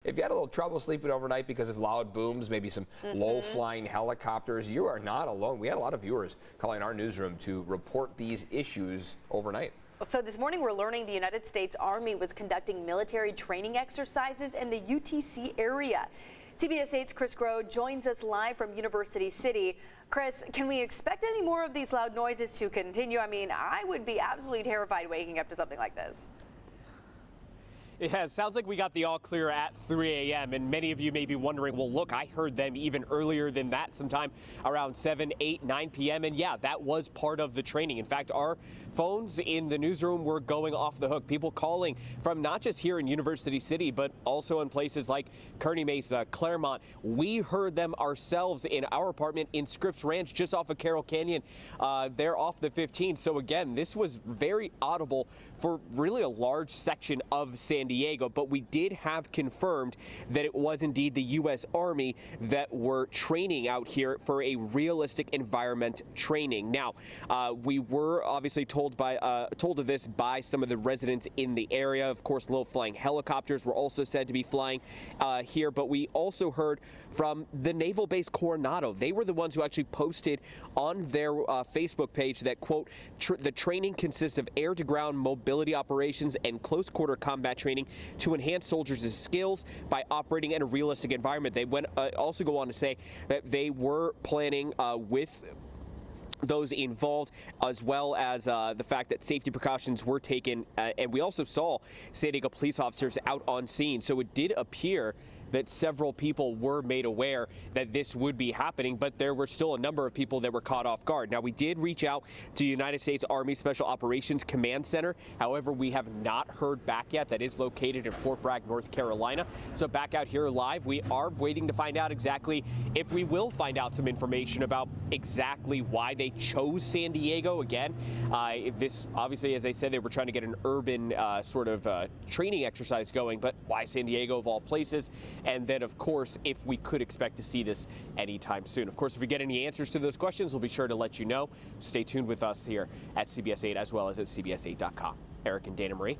if you had a little trouble sleeping overnight because of loud booms, maybe some low-flying helicopters, you are not alone. We had a lot of viewers calling our newsroom to report these issues overnight. So this morning we're learning the United States Army was conducting military training exercises in the UTC area. CBS 8's Chris Groh joins us live from University City. Chris, can we expect any more of these loud noises to continue? I mean, I would be absolutely terrified waking up to something like this. Yeah, it sounds like we got the all clear at 3 a.m. and many of you may be wondering, well, look, I heard them even earlier than that, sometime around 7, 8, 9 p.m. And yeah, that was part of the training. In fact, our phones in the newsroom were going off the hook. People calling from not just here in University City, but also in places like Kearny Mesa, Claremont. We heard them ourselves in our apartment in Scripps Ranch, just off of Carroll Canyon. They're off the 15. So again, this was very audible for really a large section of San Diego, but we did have confirmed that it was indeed the U.S. Army that were training out here for a realistic environment training. Now, we were obviously told of this by some of the residents in the area. Of course, low-flying helicopters were also said to be flying here, but we also heard from the Naval Base Coronado. They were the ones who actually posted on their Facebook page that, quote, the training consists of air-to-ground mobility operations and close-quarter combat training to enhance soldiers' skills by operating in a realistic environment. They went also go on to say that they were planning with those involved, as well as the fact that safety precautions were taken. And we also saw San Diego police officers out on scene. So it did appear that several people were made aware that this would be happening, but there were still a number of people that were caught off guard. Now, we did reach out to United States Army Special Operations Command Center. However, we have not heard back yet. That is located in Fort Bragg, North Carolina. So back out here live, we are waiting to find out exactly if we will find out some information about exactly why they chose San Diego. Again, this obviously, as I said, they were trying to get an urban sort of training exercise going, but why San Diego of all places? And then, of course, if we could expect to see this anytime soon. Of course, if we get any answers to those questions, we'll be sure to let you know. Stay tuned with us here at CBS 8 as well as at CBS8.com. Eric and Dana Marie.